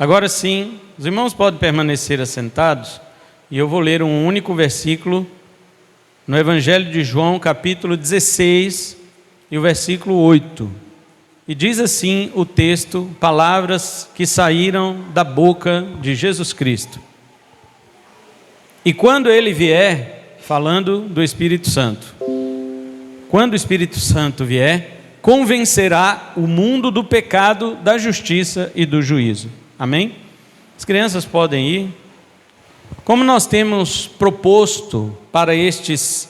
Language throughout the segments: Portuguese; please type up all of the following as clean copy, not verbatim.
Agora sim, os irmãos podem permanecer assentados e eu vou ler um único versículo no Evangelho de João, capítulo 16 e o versículo 8. E diz assim o texto, palavras que saíram da boca de Jesus Cristo. E quando ele vier, falando do Espírito Santo, quando o Espírito Santo vier, convencerá o mundo do pecado, da justiça e do juízo. Amém? As crianças podem ir. Como nós temos proposto para estes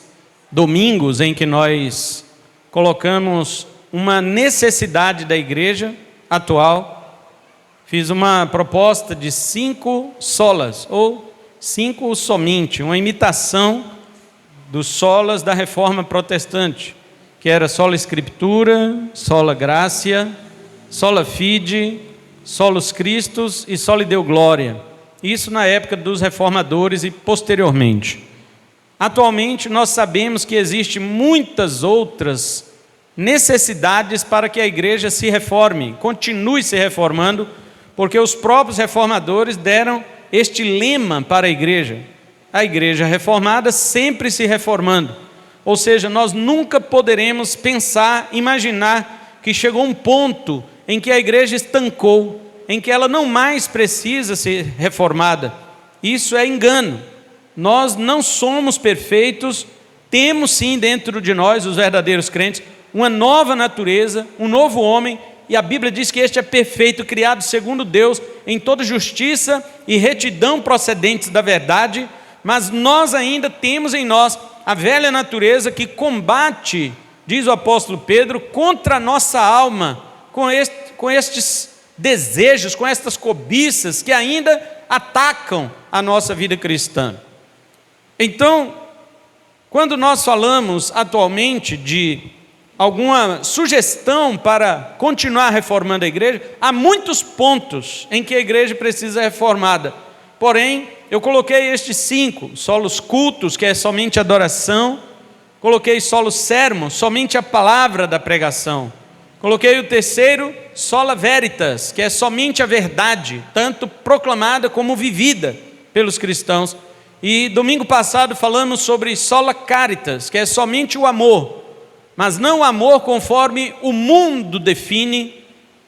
domingos em que nós colocamos uma necessidade da igreja atual, fiz uma proposta de 5 solas, ou 5 somente, uma imitação dos solas da Reforma Protestante, que era sola Escritura, sola Gratia, sola Fide, solus Christus e soli Deo Gloria. Isso na época dos reformadores e posteriormente. Atualmente nós sabemos que existem muitas outras necessidades para que a igreja se reforme, continue se reformando, porque os próprios reformadores deram este lema para a igreja reformada sempre se reformando. Ou seja, nós nunca poderemos pensar, imaginar que chegou um ponto em que a igreja estancou, em que ela não mais precisa ser reformada. Isso é engano. Nós não somos perfeitos, temos sim dentro de nós, os verdadeiros crentes, uma nova natureza, um novo homem, e a Bíblia diz que este é perfeito, criado segundo Deus, em toda justiça e retidão procedentes da verdade, mas nós ainda temos em nós a velha natureza que combate, diz o apóstolo Pedro, contra a nossa alma, com estes desejos, com estas cobiças que ainda atacam a nossa vida cristã. Então, quando nós falamos atualmente de alguma sugestão para continuar reformando a igreja, há muitos pontos em que a igreja precisa ser reformada. Porém, eu coloquei estes 5, solos cultos, que é somente adoração, coloquei solos sermon, somente a palavra da pregação, coloquei o terceiro, sola veritas, que é somente a verdade, tanto proclamada como vivida pelos cristãos. E domingo passado falamos sobre sola caritas, que é somente o amor, mas não o amor conforme o mundo define,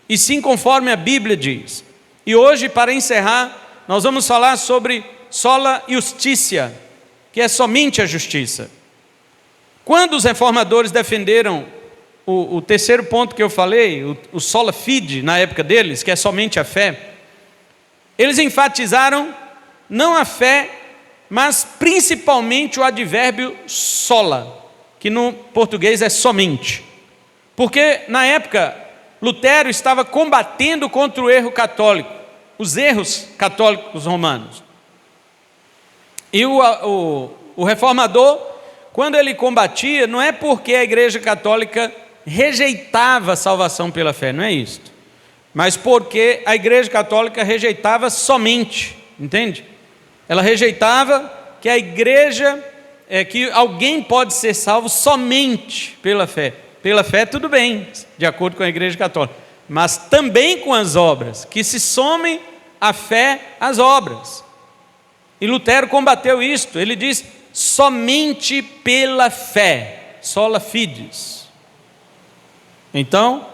e sim conforme a Bíblia diz. E hoje, para encerrar, nós vamos falar sobre sola iustitia, que é somente a justiça. Quando os reformadores defenderam o terceiro ponto que eu falei, o sola fide, na época deles, que é somente a fé, eles enfatizaram não a fé, mas principalmente o advérbio sola, que no português é somente. Porque na época, Lutero estava combatendo contra o erro católico, os erros católicos romanos. E o reformador, quando ele combatia, não é porque a igreja católica rejeitava a salvação pela fé, não é isso, mas porque a igreja católica rejeitava somente, entende? Ela rejeitava que a igreja, que alguém pode ser salvo somente pela fé. Pela fé tudo bem, de acordo com a igreja católica, mas também com as obras, que se somem a fé às obras. E Lutero combateu isto, ele diz, somente pela fé, sola fides. Então,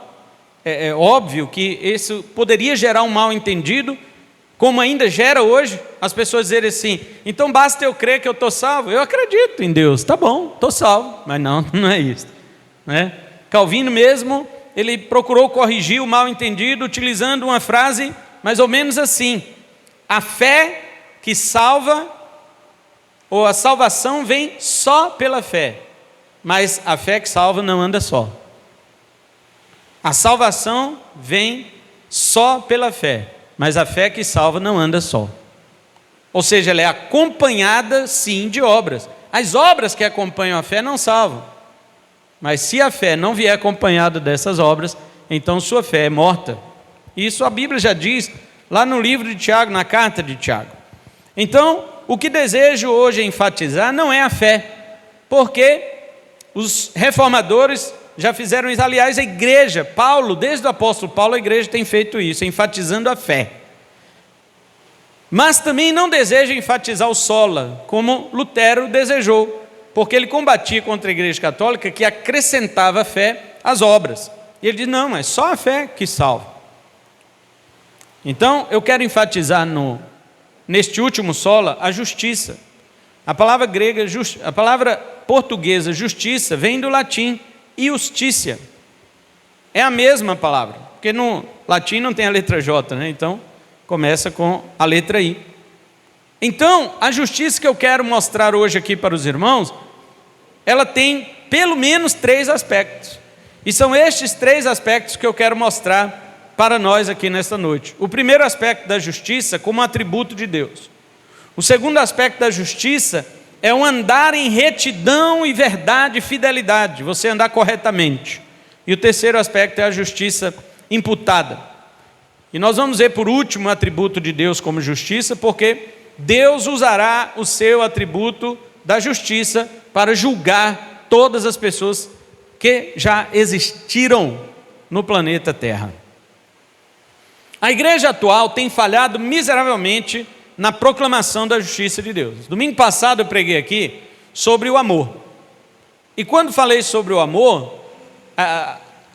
é óbvio que isso poderia gerar um mal entendido, como ainda gera hoje, as pessoas dizerem assim, então basta eu crer que eu estou salvo, eu acredito em Deus, tá bom, estou salvo, mas não é isso, né? Calvino mesmo, ele procurou corrigir o mal entendido, utilizando uma frase mais ou menos assim, a fé que salva, ou a salvação vem só pela fé, mas a fé que salva não anda só. A salvação vem só pela fé, mas a fé que salva não anda só. Ou seja, ela é acompanhada sim de obras. As obras que acompanham a fé não salvam. Mas se a fé não vier acompanhada dessas obras, então sua fé é morta. Isso a Bíblia já diz lá no livro de Tiago, na carta de Tiago. Então, o que desejo hoje enfatizar não é a fé, porque os reformadores já fizeram isso. Aliás, a igreja, Paulo, desde o apóstolo Paulo, a igreja tem feito isso, enfatizando a fé. Mas também não deseja enfatizar o sola, como Lutero desejou, porque ele combatia contra a Igreja Católica que acrescentava a fé às obras. E ele diz, não, mas só a fé que salva. Então, eu quero enfatizar neste último sola a justiça. A palavra grega, a palavra portuguesa justiça vem do latim iustitia. É a mesma palavra, porque no latim não tem a letra J, né? Então começa com a letra I. Então, a justiça que eu quero mostrar hoje aqui para os irmãos, ela tem pelo menos 3 aspectos. E são estes 3 aspectos que eu quero mostrar para nós aqui nesta noite. O primeiro aspecto da justiça como atributo de Deus. O segundo aspecto da justiça é o andar em retidão e verdade e fidelidade, você andar corretamente. E o terceiro aspecto é a justiça imputada. E nós vamos ver por último o atributo de Deus como justiça, porque Deus usará o seu atributo da justiça para julgar todas as pessoas que já existiram no planeta Terra. A igreja atual tem falhado miseravelmente na proclamação da justiça de Deus. Domingo passado eu preguei aqui sobre o amor. E quando falei sobre o amor,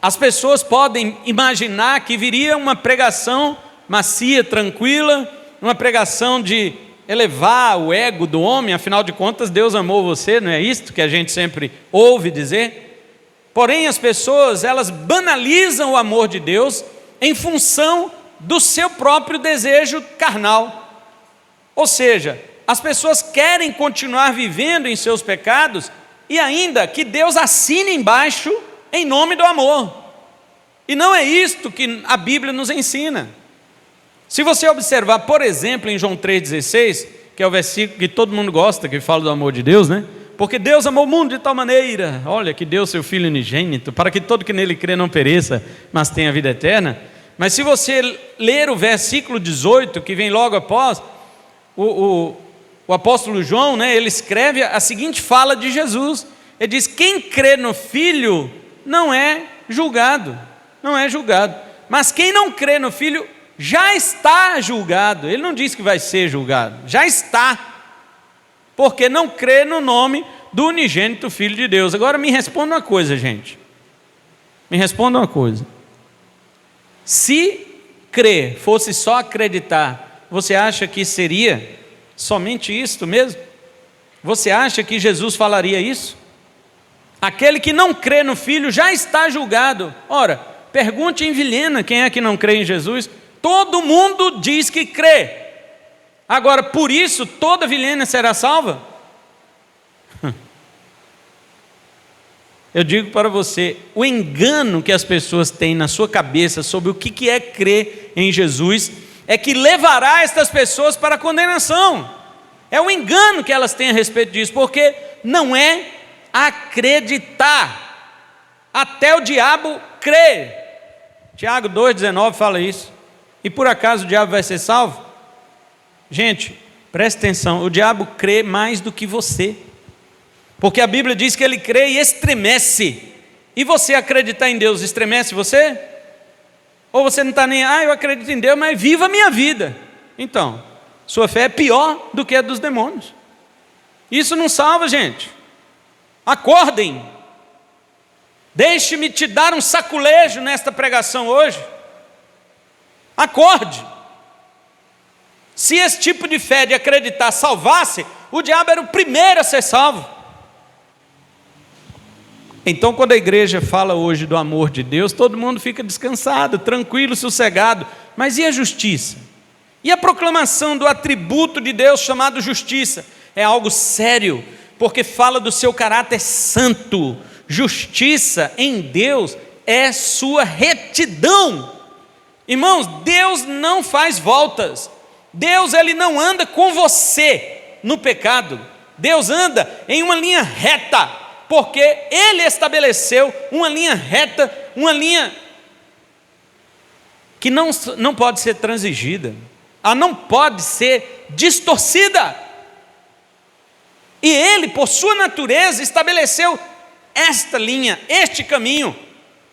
as pessoas podem imaginar que viria uma pregação macia, tranquila, uma pregação de elevar o ego do homem, afinal de contas Deus amou você, não é isto que a gente sempre ouve dizer? Porém as pessoas, elas banalizam o amor de Deus em função do seu próprio desejo carnal. Ou seja, as pessoas querem continuar vivendo em seus pecados e ainda que Deus assine embaixo em nome do amor. E não é isto que a Bíblia nos ensina. Se você observar, por exemplo, em João 3,16, que é o versículo que todo mundo gosta, que fala do amor de Deus, né? Porque Deus amou o mundo de tal maneira, olha, que deu seu Filho unigênito, para que todo que nele crê não pereça, mas tenha vida eterna. Mas se você ler o versículo 18, que vem logo após, o apóstolo João, né, ele escreve a seguinte fala de Jesus. Ele diz, quem crê no Filho não é julgado, não é julgado. Mas quem não crê no Filho já está julgado. Ele não diz que vai ser julgado, já está, porque não crê no nome do unigênito Filho de Deus. Agora me responda uma coisa, gente. Me responda uma coisa. Se crer fosse só acreditar, você acha que seria somente isto mesmo? Você acha que Jesus falaria isso? Aquele que não crê no Filho já está julgado. Ora, pergunte em Vilhena, quem é que não crê em Jesus? Todo mundo diz que crê. Agora, por isso, toda Vilhena será salva? Eu digo para você, o engano que as pessoas têm na sua cabeça sobre o que é crer em Jesus, é que levará estas pessoas para a condenação. É um engano que elas têm a respeito disso, porque não é acreditar, até o diabo crê. Tiago 2,19 fala isso. E por acaso o diabo vai ser salvo? Gente, preste atenção, o diabo crê mais do que você, porque a Bíblia diz que ele crê e estremece. E você acreditar em Deus estremece você? Ou você não está nem, eu acredito em Deus, mas viva a minha vida. Então, sua fé é pior do que a dos demônios. Isso não salva, gente. Acordem. Deixe-me te dar um saculejo nesta pregação hoje. Acorde. Se esse tipo de fé de acreditar salvasse, o diabo era o primeiro a ser salvo. Então, quando a igreja fala hoje do amor de Deus, todo mundo fica descansado, tranquilo, sossegado. Mas e a justiça? E a proclamação do atributo de Deus chamado justiça? É algo sério, porque fala do seu caráter santo. Justiça em Deus é sua retidão. Irmãos, Deus não faz voltas. Deus, ele não anda com você no pecado. Deus anda em uma linha reta, porque ele estabeleceu uma linha reta, uma linha que não pode ser transigida, ela não pode ser distorcida. E ele, por sua natureza, estabeleceu esta linha, este caminho.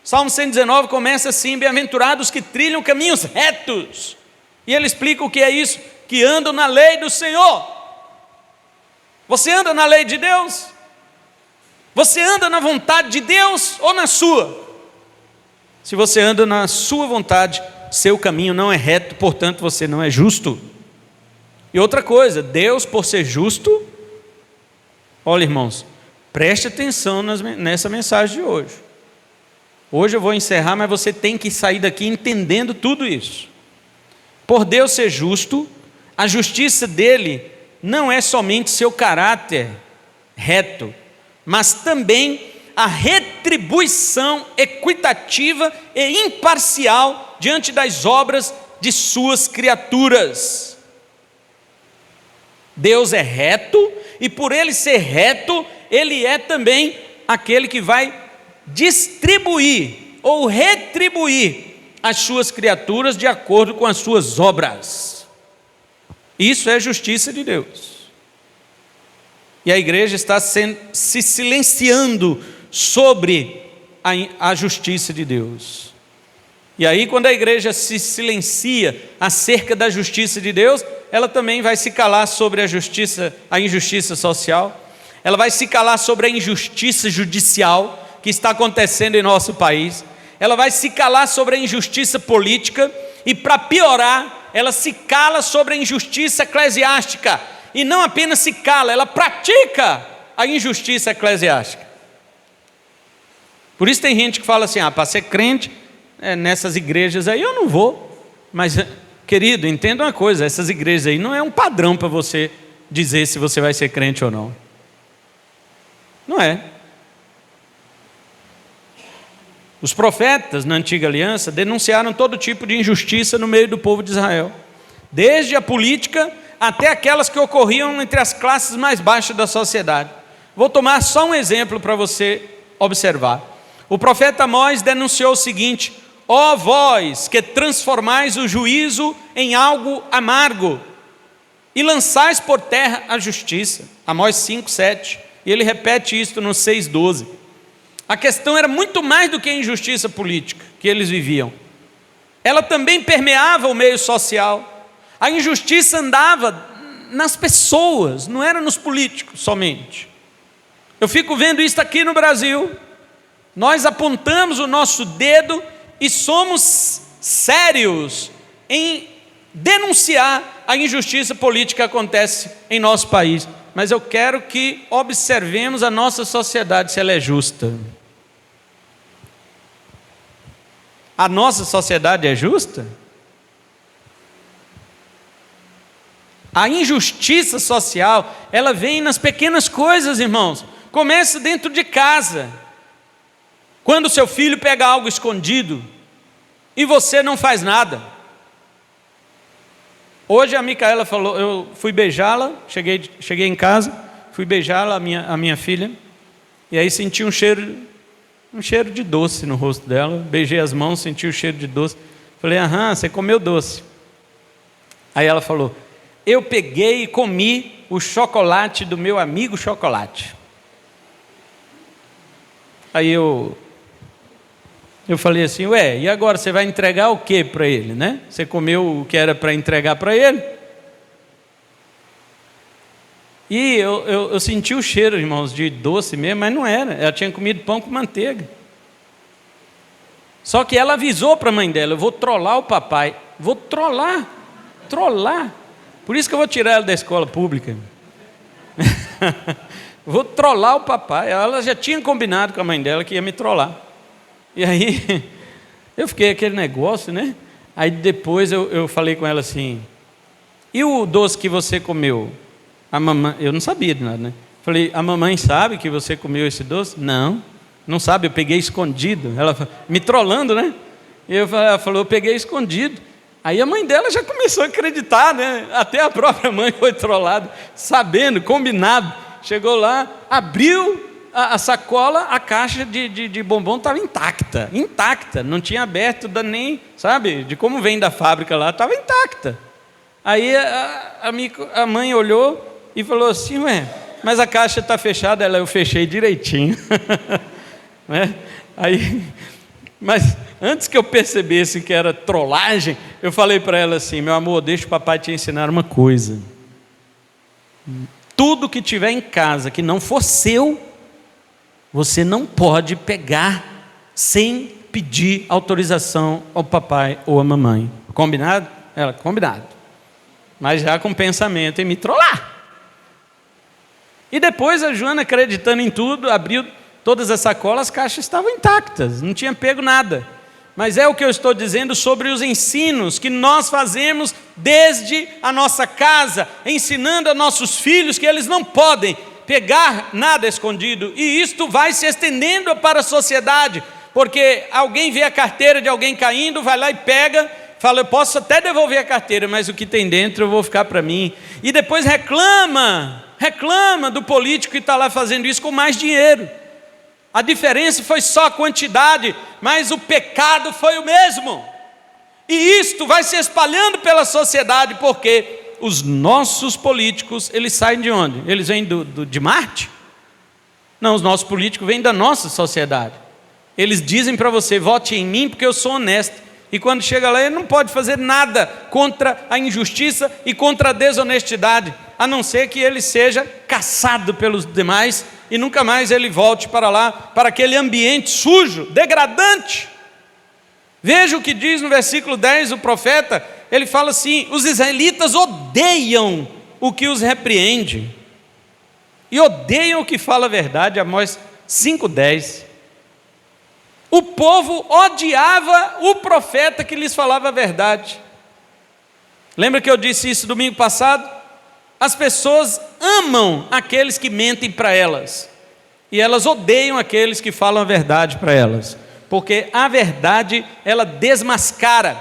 Salmo 119 começa assim: bem-aventurados que trilham caminhos retos. E ele explica o que é isso, que andam na lei do Senhor. Você anda na lei de Deus? Você anda na vontade de Deus ou na sua? Se você anda na sua vontade, seu caminho não é reto, portanto você não é justo. E outra coisa, Deus, por ser justo, olha, irmãos, preste atenção nessa mensagem de hoje. Hoje eu vou encerrar, mas você tem que sair daqui entendendo tudo isso. Por Deus ser justo, a justiça dele não é somente seu caráter reto, mas também a retribuição equitativa e imparcial diante das obras de suas criaturas. Deus é reto, e por ele ser reto, ele é também aquele que vai distribuir ou retribuir as suas criaturas de acordo com as suas obras. Isso é justiça de Deus. E a igreja está se silenciando sobre a justiça de Deus. E aí, quando a igreja se silencia acerca da justiça de Deus, ela também vai se calar sobre a injustiça social, ela vai se calar sobre a injustiça judicial que está acontecendo em nosso país, ela vai se calar sobre a injustiça política, e para piorar, ela se cala sobre a injustiça eclesiástica, e não apenas se cala, ela pratica a injustiça eclesiástica. Por isso tem gente que fala assim, para ser crente, nessas igrejas aí eu não vou. Mas, querido, entenda uma coisa, essas igrejas aí não é um padrão para você dizer se você vai ser crente ou não. Não é. Os profetas na antiga aliança denunciaram todo tipo de injustiça no meio do povo de Israel, desde a política até aquelas que ocorriam entre as classes mais baixas da sociedade. Vou tomar só um exemplo para você observar. O profeta Amós denunciou o seguinte: ó vós que transformais o juízo em algo amargo e lançais por terra a justiça. Amós 5:7. E ele repete isso no 6:12. A questão era muito mais do que a injustiça política que eles viviam. Ela também permeava o meio social. A injustiça andava nas pessoas, não era nos políticos somente. Eu fico vendo isso aqui no Brasil. Nós apontamos o nosso dedo e somos sérios em denunciar a injustiça política que acontece em nosso país. Mas eu quero que observemos a nossa sociedade, se ela é justa. A nossa sociedade é justa? A injustiça social, ela vem nas pequenas coisas, irmãos. Começa dentro de casa. Quando seu filho pega algo escondido e você não faz nada. Hoje a Micaela falou, eu fui beijá-la, cheguei em casa, fui beijá-la, a minha filha, e aí senti um cheiro de doce no rosto dela. Beijei as mãos, senti o cheiro de doce. Falei, você comeu doce. Aí ela falou, eu peguei e comi o chocolate do meu amigo chocolate. Aí eu falei assim, e agora você vai entregar o que para ele, né? Você comeu o que era para entregar para ele? E eu senti o cheiro, irmãos, de doce mesmo, mas não era. Ela tinha comido pão com manteiga. Só que ela avisou para a mãe dela, eu vou trollar o papai. Vou trollar. Por isso que eu vou tirar ela da escola pública. Vou trollar o papai. Ela já tinha combinado com a mãe dela que ia me trollar. E aí, eu fiquei aquele negócio, né? Aí depois eu falei com ela assim, e o doce que você comeu? A mamãe, eu não sabia de nada, né? Falei, a mamãe sabe que você comeu esse doce? Não sabe, eu peguei escondido. Ela me trollando, né? Ela falou, eu peguei escondido. Aí a mãe dela já começou a acreditar, né? Até a própria mãe foi trollada, sabendo, combinado. Chegou lá, abriu a sacola, a caixa de bombom estava intacta, não tinha aberto nem, sabe, de como vem da fábrica lá, estava intacta. Aí a mãe olhou e falou assim, mas a caixa está fechada. Eu fechei direitinho. Né? Aí Mas antes que eu percebesse que era trollagem, eu falei para ela assim: meu amor, deixa o papai te ensinar uma coisa. Tudo que tiver em casa que não for seu, você não pode pegar sem pedir autorização ao papai ou à mamãe. Combinado? Ela, combinado. Mas já com pensamento em me trollar. E depois a Joana, acreditando em tudo, abriu todas as sacolas, as caixas estavam intactas, não tinha pego nada. Mas é o que eu estou dizendo sobre os ensinos que nós fazemos desde a nossa casa, ensinando a nossos filhos que eles não podem pegar nada escondido. E isto vai se estendendo para a sociedade, porque alguém vê a carteira de alguém caindo, vai lá e pega, fala: eu posso até devolver a carteira, mas o que tem dentro eu vou ficar para mim. E depois reclama do político que está lá fazendo isso com mais dinheiro. A diferença foi só a quantidade, mas o pecado foi o mesmo. E isto vai se espalhando pela sociedade, porque os nossos políticos, eles saem de onde? Eles vêm de Marte? Não, os nossos políticos vêm da nossa sociedade. Eles dizem para você: vote em mim porque eu sou honesto. E quando chega lá, ele não pode fazer nada contra a injustiça e contra a desonestidade, a não ser que ele seja caçado pelos demais e nunca mais ele volte para lá, para aquele ambiente sujo, degradante. Veja o que diz no versículo 10 o profeta. Ele fala assim: os israelitas odeiam o que os repreende e odeiam o que fala a verdade. Amós 5:10. O povo odiava o profeta que lhes falava a verdade. Lembra que eu disse isso domingo passado? As pessoas amam aqueles que mentem para elas, e elas odeiam aqueles que falam a verdade para elas, porque a verdade, ela desmascara.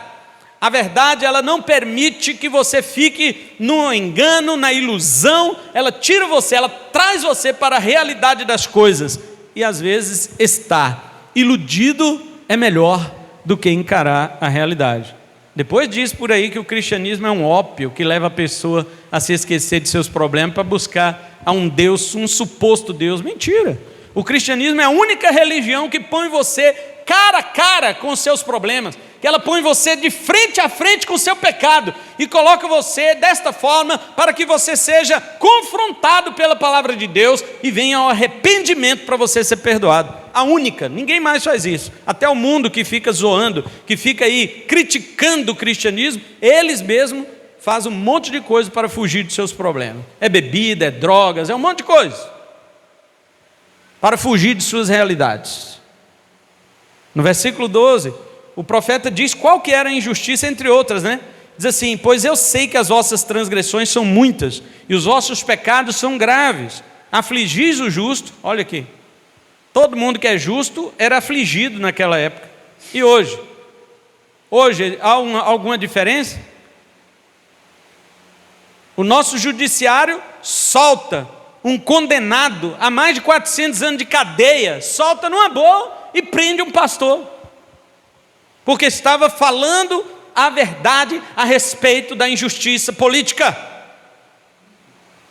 A verdade, ela não permite que você fique no engano, na ilusão. Ela tira você, ela traz você para a realidade das coisas. E às vezes estar iludido é melhor do que encarar a realidade. Depois diz por aí que o cristianismo é um ópio que leva a pessoa a se esquecer de seus problemas para buscar a um Deus, um suposto Deus. Mentira! O cristianismo é a única religião que põe você cara a cara com os seus problemas, que ela põe você de frente a frente com o seu pecado e coloca você desta forma para que você seja confrontado pela palavra de Deus e venha ao arrependimento para você ser perdoado. A única, ninguém mais faz isso. Até o mundo que fica zoando, que fica aí criticando o cristianismo, eles mesmos fazem um monte de coisa para fugir dos seus problemas. É bebida, é drogas, é um monte de coisa para fugir de suas realidades. No versículo 12, o profeta diz qual que era a injustiça, entre outras, né? Diz assim: pois eu sei que as vossas transgressões são muitas, e os vossos pecados são graves. Afligis o justo. Olha aqui, todo mundo que é justo era afligido naquela época. E hoje? Hoje há alguma diferença? O nosso judiciário solta um condenado a mais de 400 anos de cadeia, solta numa boa e prende um pastor, porque estava falando a verdade a respeito da injustiça política.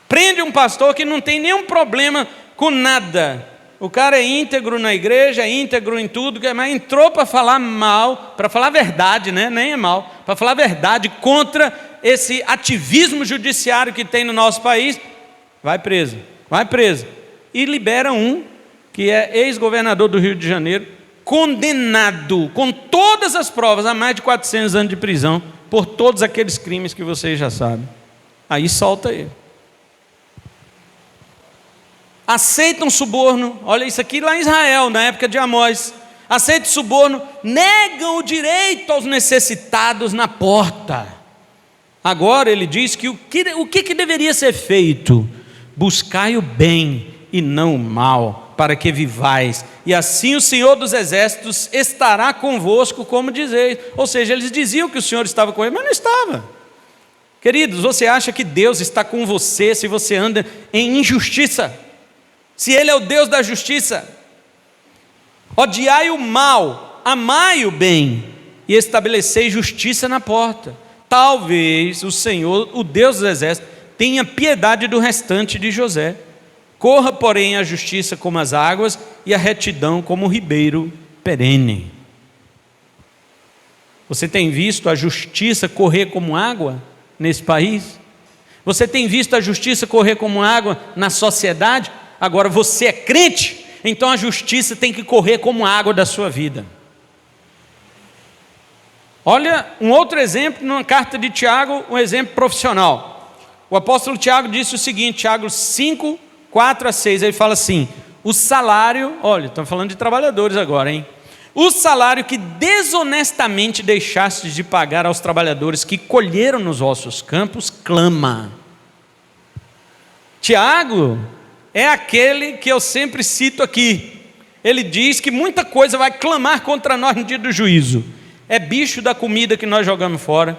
Prende um pastor que não tem nenhum problema com nada. O cara é íntegro na igreja, é íntegro em tudo, mas entrou para falar mal, para falar a verdade, né? Nem é mal, para falar a verdade contra esse ativismo judiciário que tem no nosso país. Vai preso. E libera um que é ex-governador do Rio de Janeiro, condenado com todas as provas a mais de 400 anos de prisão por todos aqueles crimes que vocês já sabem. Aí solta ele. Aceitam suborno. Olha isso aqui lá em Israel, na época de Amós. Aceitam suborno, negam o direito aos necessitados na porta. Agora ele diz que o que deveria ser feito? Buscai o bem e não o mal, para que vivais, e assim o Senhor dos Exércitos estará convosco, como dizeis. Ou seja, eles diziam que o Senhor estava com eles, mas não estava. Queridos, você acha que Deus está com você se você anda em injustiça? Se Ele é o Deus da justiça? Odiai o mal, amai o bem, e estabelecei justiça na porta. Talvez o Senhor, o Deus dos Exércitos, tenha piedade do restante de José. Corra, porém, a justiça como as águas e a retidão como o ribeiro perene. Você tem visto a justiça correr como água nesse país? Você tem visto a justiça correr como água na sociedade? Agora você é crente, então a justiça tem que correr como água da sua vida. Olha um outro exemplo numa carta de Tiago, um exemplo profissional. O apóstolo Tiago disse o seguinte, Tiago 5, 4 a 6, ele fala assim: o salário, olha, estamos falando de trabalhadores agora, hein? O salário que desonestamente deixastes de pagar aos trabalhadores que colheram nos vossos campos, clama. Tiago é aquele que eu sempre cito aqui. Ele diz que muita coisa vai clamar contra nós no dia do juízo. É bicho da comida que nós jogamos fora,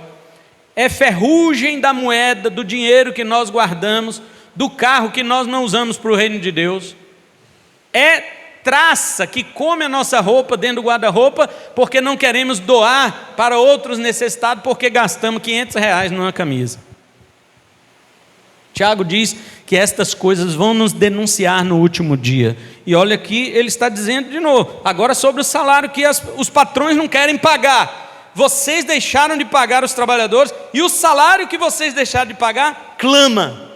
é ferrugem da moeda, do dinheiro que nós guardamos, do carro que nós não usamos para o reino de Deus, é traça que come a nossa roupa dentro do guarda-roupa, porque não queremos doar para outros necessitados, porque gastamos R$500 numa camisa. Tiago diz que estas coisas vão nos denunciar no último dia. E olha aqui, ele está dizendo de novo, agora sobre o salário que os patrões não querem pagar. Vocês deixaram de pagar os trabalhadores, e o salário que vocês deixaram de pagar, clama.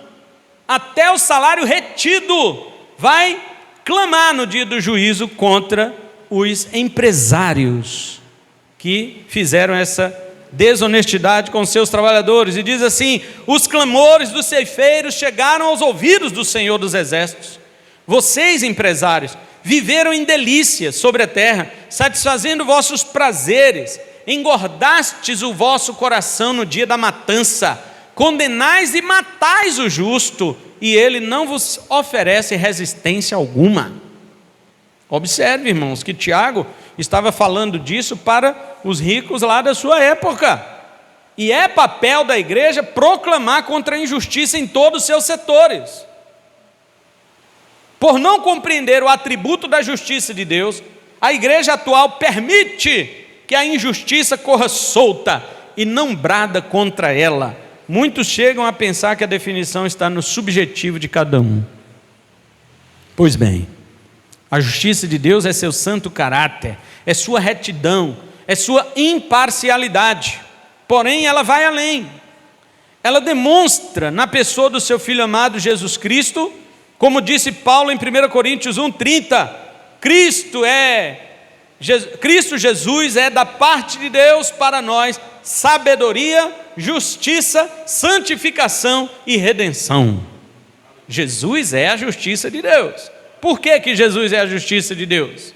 Até o salário retido vai clamar no dia do juízo contra os empresários que fizeram essa desonestidade com seus trabalhadores. E diz assim: os clamores dos ceifeiros chegaram aos ouvidos do Senhor dos Exércitos. Vocês, empresários, viveram em delícias sobre a terra, satisfazendo vossos prazeres, engordastes o vosso coração no dia da matança, condenais e matais o justo, e ele não vos oferece resistência alguma. Observe, irmãos, que Tiago estava falando disso para os ricos lá da sua época. E é papel da igreja proclamar contra a injustiça em todos os seus setores. Por não compreender o atributo da justiça de Deus, a igreja atual permite que a injustiça corra solta e não brada contra ela. Muitos chegam a pensar que a definição está no subjetivo de cada um. Pois bem, a justiça de Deus é seu santo caráter, é sua retidão, é sua imparcialidade. Porém, ela vai além. Ela demonstra na pessoa do seu Filho amado Jesus Cristo, como disse Paulo em 1 Coríntios 1,30, Cristo Jesus é da parte de Deus para nós sabedoria, justiça, santificação e redenção. Jesus é a justiça de Deus. Por que Jesus é a justiça de Deus?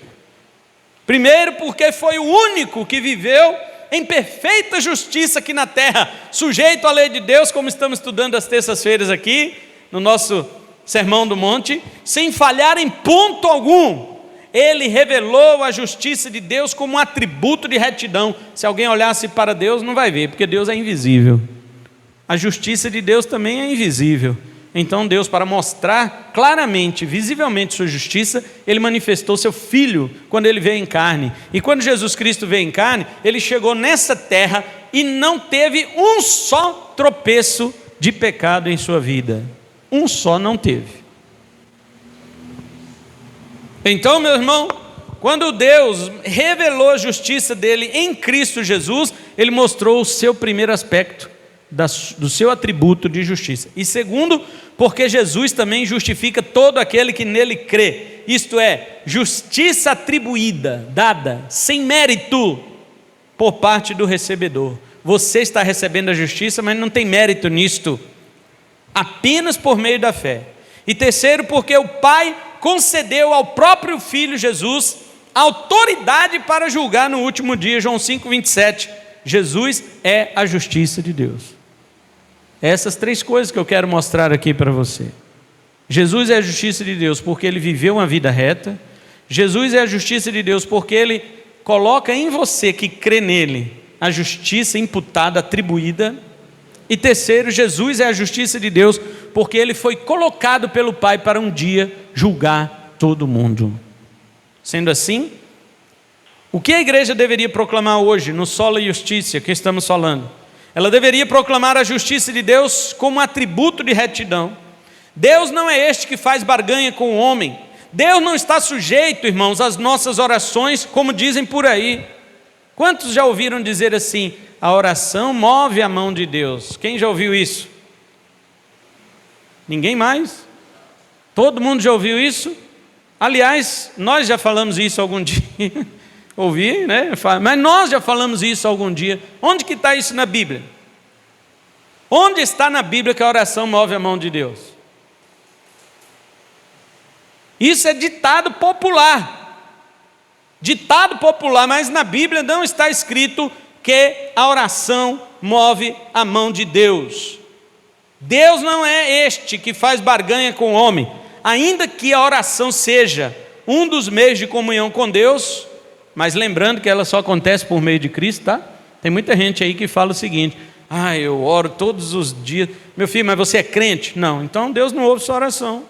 Primeiro, porque foi o único que viveu em perfeita justiça aqui na terra, sujeito à lei de Deus, como estamos estudando às terças-feiras aqui, no nosso Sermão do Monte, sem falhar em ponto algum. Ele revelou a justiça de Deus como um atributo de retidão. Se alguém olhasse para Deus, não vai ver, porque Deus é invisível. A justiça de Deus também é invisível. Então Deus, para mostrar claramente, visivelmente sua justiça, Ele manifestou seu Filho quando Ele veio em carne. E quando Jesus Cristo veio em carne, Ele chegou nessa terra e não teve um só tropeço de pecado em sua vida. Um só não teve. Então, meu irmão, quando Deus revelou a justiça dele em Cristo Jesus, Ele mostrou o seu primeiro aspecto do seu atributo de justiça. E segundo, porque Jesus também justifica todo aquele que nele crê. Isto é, justiça atribuída, dada, sem mérito, por parte do recebedor. Você está recebendo a justiça, mas não tem mérito nisto, apenas por meio da fé. E terceiro, porque o Pai concedeu ao próprio Filho Jesus autoridade para julgar no último dia. João 5,27. Jesus é a justiça de Deus. Essas três coisas que eu quero mostrar aqui para você. Jesus é a justiça de Deus porque Ele viveu uma vida reta. Jesus é a justiça de Deus porque Ele coloca em você que crê nele a justiça imputada, atribuída. E terceiro, Jesus é a justiça de Deus porque Ele foi colocado pelo Pai para um dia julgar todo mundo. Sendo assim, o que a igreja deveria proclamar hoje no Sola Justitia que estamos falando? Ela deveria proclamar a justiça de Deus como atributo de retidão. Deus não é este que faz barganha com o homem. Deus não está sujeito, irmãos, às nossas orações, como dizem por aí. Quantos já ouviram dizer assim, a oração move a mão de Deus? Quem já ouviu isso? Ninguém mais? Todo mundo já ouviu isso? Aliás, nós já falamos isso algum dia. Ouvi, né? Mas nós já falamos isso algum dia. Onde que está isso na Bíblia? Onde está na Bíblia que a oração move a mão de Deus? Isso é ditado popular. Ditado popular, mas na Bíblia não está escrito que a oração move a mão de Deus. Deus não é este que faz barganha com o homem. Ainda que a oração seja um dos meios de comunhão com Deus, mas lembrando que ela só acontece por meio de Cristo, tá? Tem muita gente aí que fala o seguinte, eu oro todos os dias. Meu filho, mas você é crente? Não, então Deus não ouve sua oração.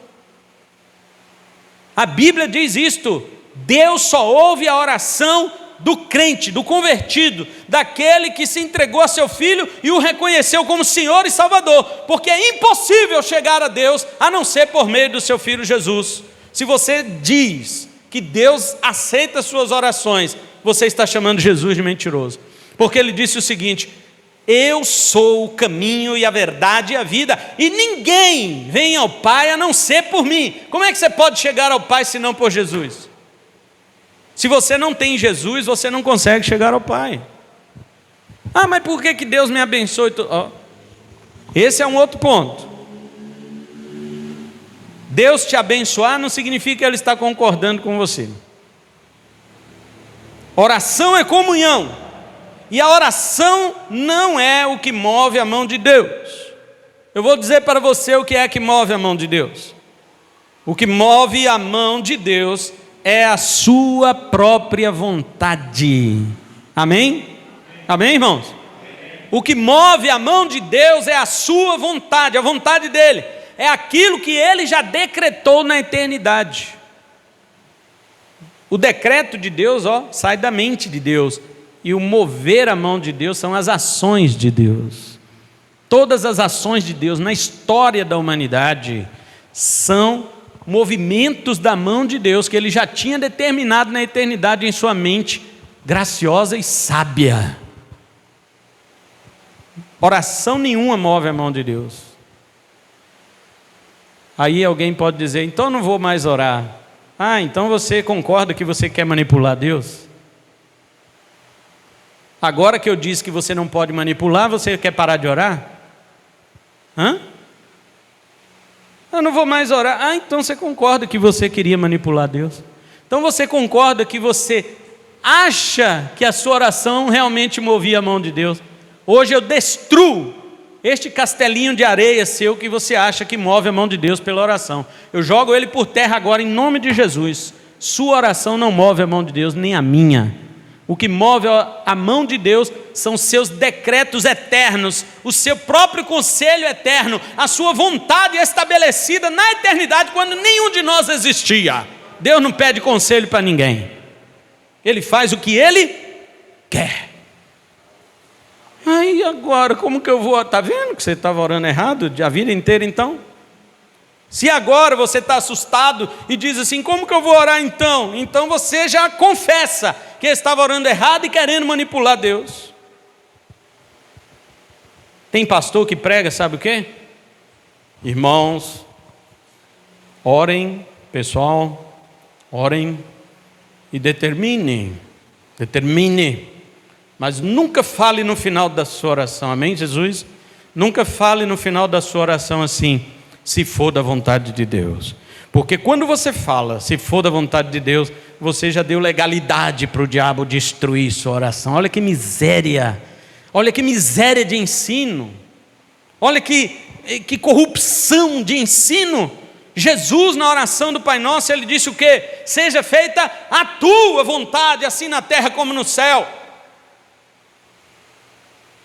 A Bíblia diz isto, Deus só ouve a oração do crente, do convertido, daquele que se entregou a seu Filho e o reconheceu como Senhor e Salvador, porque é impossível chegar a Deus a não ser por meio do seu Filho Jesus. Se você diz que Deus aceita as suas orações, você está chamando Jesus de mentiroso, porque Ele disse o seguinte, eu sou o caminho e a verdade e a vida, e ninguém vem ao Pai a não ser por mim. Como é que você pode chegar ao Pai se não por Jesus? Se você não tem Jesus, você não consegue chegar ao Pai. Mas por que Deus me abençoe? Esse é um outro ponto. Deus te abençoar não significa que Ele está concordando com você. Oração é comunhão. E a oração não é o que move a mão de Deus. Eu vou dizer para você o que é que move a mão de Deus. O que move a mão de Deus é a sua própria vontade. Amém? Amém, irmãos? O que move a mão de Deus é a sua vontade, a vontade dEle. É aquilo que Ele já decretou na eternidade. O decreto de Deus, sai da mente de Deus. E o mover a mão de Deus são as ações de Deus. Todas as ações de Deus na história da humanidade são movimentos da mão de Deus que Ele já tinha determinado na eternidade em sua mente graciosa e sábia. Oração nenhuma move a mão de Deus. Aí alguém pode dizer, então não vou mais orar. Então você concorda que você quer manipular Deus? Agora que eu disse que você não pode manipular, você quer parar de orar? Eu não vou mais orar. Então você concorda que você queria manipular Deus? Então você concorda que você acha que a sua oração realmente movia a mão de Deus? Hoje eu destruo este castelinho de areia seu que você acha que move a mão de Deus pela oração. Eu jogo ele por terra agora em nome de Jesus. Sua oração não move a mão de Deus, nem a minha. O que move a mão de Deus são seus decretos eternos, o seu próprio conselho eterno, a sua vontade estabelecida na eternidade quando nenhum de nós existia. Deus não pede conselho para ninguém. Ele faz o que Ele quer. Agora como que eu vou? Está vendo que você estava orando errado a vida inteira então? Se agora você está assustado e diz assim, como que eu vou orar então? Então você já confessa que estava orando errado e querendo manipular Deus. Tem pastor que prega, sabe o quê? Irmãos, orem, pessoal, orem e determine, mas nunca fale no final da sua oração, amém, Jesus? Nunca fale no final da sua oração assim, se for da vontade de Deus. Porque quando você fala, se for da vontade de Deus, você já deu legalidade para o diabo destruir sua oração. Olha que miséria de ensino, olha que corrupção de ensino. Jesus na oração do Pai Nosso, Ele disse o quê? Seja feita a tua vontade, assim na terra como no céu.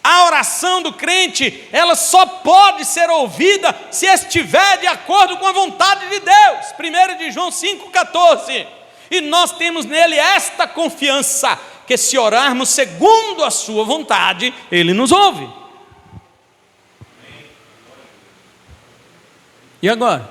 A oração do crente, ela só pode ser ouvida se estiver de acordo com a vontade de Deus. 1 de João 5,14. E nós temos nele esta confiança, que se orarmos segundo a sua vontade, Ele nos ouve. E agora?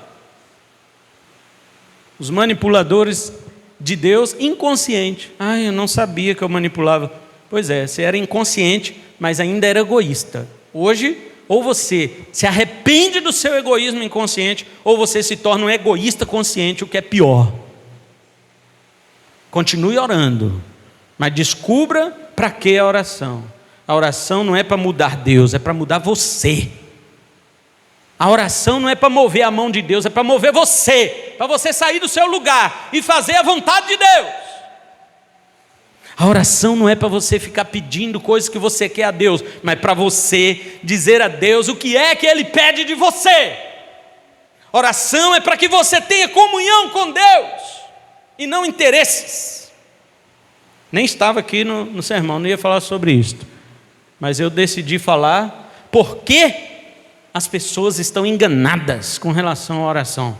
Os manipuladores de Deus inconscientes. Eu não sabia que eu manipulava. Pois é, você era inconsciente, mas ainda era egoísta. Hoje, ou você se arrepende do seu egoísmo inconsciente, ou você se torna um egoísta consciente, o que é pior. Continue orando, mas descubra para que a oração. A oração não é para mudar Deus, é para mudar você. A oração não é para mover a mão de Deus, é para mover você, para você sair do seu lugar e fazer a vontade de Deus. A oração não é para você ficar pedindo coisas que você quer a Deus, mas para você dizer a Deus o que é que Ele pede de você. Oração é para que você tenha comunhão com Deus e não interesses. Nem estava aqui no sermão, não ia falar sobre isto, mas eu decidi falar porque as pessoas estão enganadas com relação à oração.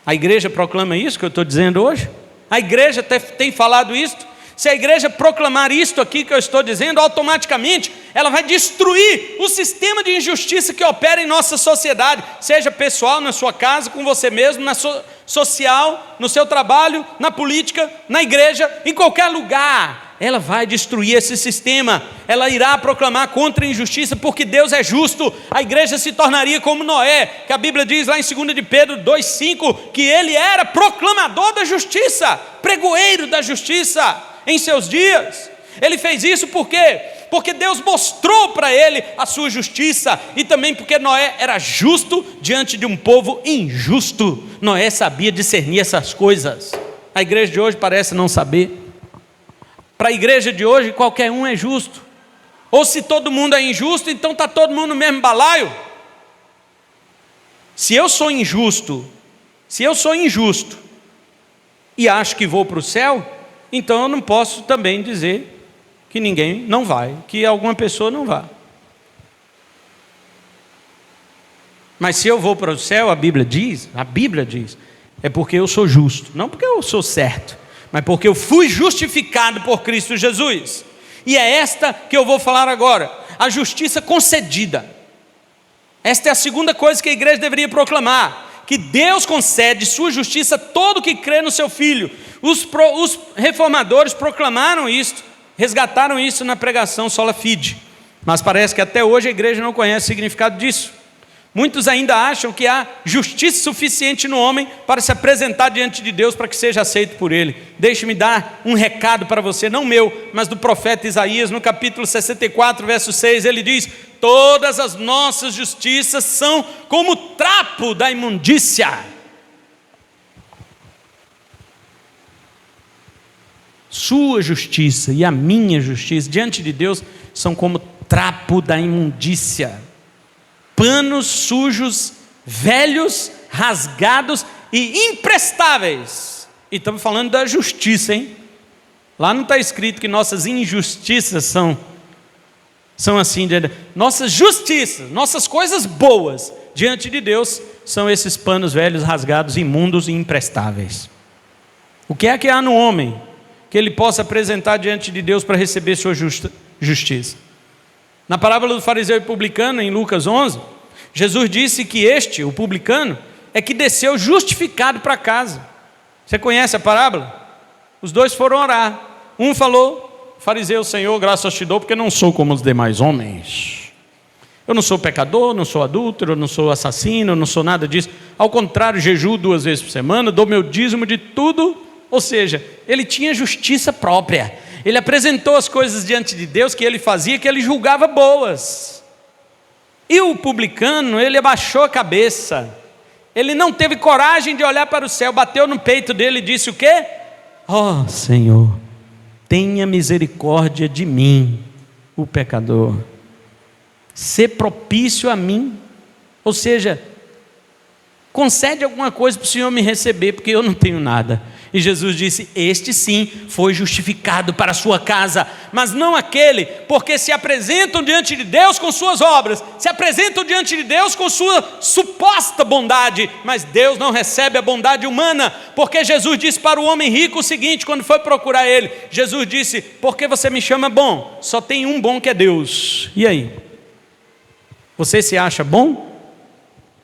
A igreja proclama isso que eu estou dizendo hoje? A igreja tem falado isto? Se a igreja proclamar isto aqui que eu estou dizendo, automaticamente ela vai destruir o sistema de injustiça que opera em nossa sociedade, seja pessoal, na sua casa, com você mesmo, social, no seu trabalho, na política, na igreja, em qualquer lugar. Ela vai destruir esse sistema, ela irá proclamar contra a injustiça, porque Deus é justo. A igreja se tornaria como Noé, que a Bíblia diz lá em 2 de Pedro 2,5, que ele era proclamador da justiça, pregoeiro da justiça em seus dias. Ele fez isso por quê? Porque Deus mostrou para ele a sua justiça, e também porque Noé era justo diante de um povo injusto. Noé sabia discernir essas coisas. A igreja de hoje parece não saber. Para a igreja de hoje, qualquer um é justo. Ou se todo mundo é injusto, então está todo mundo no mesmo balaio. Se eu sou injusto e acho que vou para o céu, então eu não posso também dizer que ninguém não vai, que alguma pessoa não vai. Mas se eu vou para o céu, a Bíblia diz, é porque eu sou justo, não porque eu sou certo, mas porque eu fui justificado por Cristo Jesus. E é esta que eu vou falar agora, a justiça concedida. Esta é a segunda coisa que a igreja deveria proclamar, que Deus concede sua justiça a todo que crê no seu Filho. Os reformadores proclamaram isto, resgataram isso na pregação Sola Fide, mas parece que até hoje a igreja não conhece o significado disso. Muitos ainda acham que há justiça suficiente no homem para se apresentar diante de Deus para que seja aceito por Ele. Deixe-me dar um recado para você, não meu, mas do profeta Isaías, no capítulo 64, verso 6, ele diz: todas as nossas justiças são como trapo da imundícia. Sua justiça e a minha justiça diante de Deus são como trapo da imundícia. Panos sujos, velhos, rasgados e imprestáveis. E estamos falando da justiça, hein? Lá não está escrito que nossas injustiças são assim. Nossas justiças, nossas coisas boas diante de Deus são esses panos velhos, rasgados, imundos e imprestáveis. O que é que há no homem que ele possa apresentar diante de Deus para receber sua justiça? Na parábola do fariseu e publicano, em Lucas 11, Jesus disse que este, o publicano, é que desceu justificado para casa. Você conhece a parábola? Os dois foram orar. Um falou: fariseu, Senhor, graças te dou, porque não sou como os demais homens. Eu não sou pecador, não sou adúltero, não sou assassino, não sou nada disso. Ao contrário, jejuo 2 vezes por semana, dou meu dízimo de tudo. Ou seja, ele tinha justiça própria. Ele apresentou as coisas diante de Deus que ele fazia, que ele julgava boas. E o publicano, ele abaixou a cabeça. Ele não teve coragem de olhar para o céu, bateu no peito dele e disse o quê? Ó Senhor, tenha misericórdia de mim, o pecador. Sê propício a mim. Ou seja, concede alguma coisa para o Senhor me receber, porque eu não tenho nada. E Jesus disse: este sim foi justificado para a sua casa, mas não aquele, porque se apresentam diante de Deus com suas obras, se apresentam diante de Deus com sua suposta bondade, mas Deus não recebe a bondade humana, porque Jesus disse para o homem rico o seguinte, quando foi procurar ele, Jesus disse: por que você me chama bom? Só tem um bom que é Deus. E aí? Você se acha bom?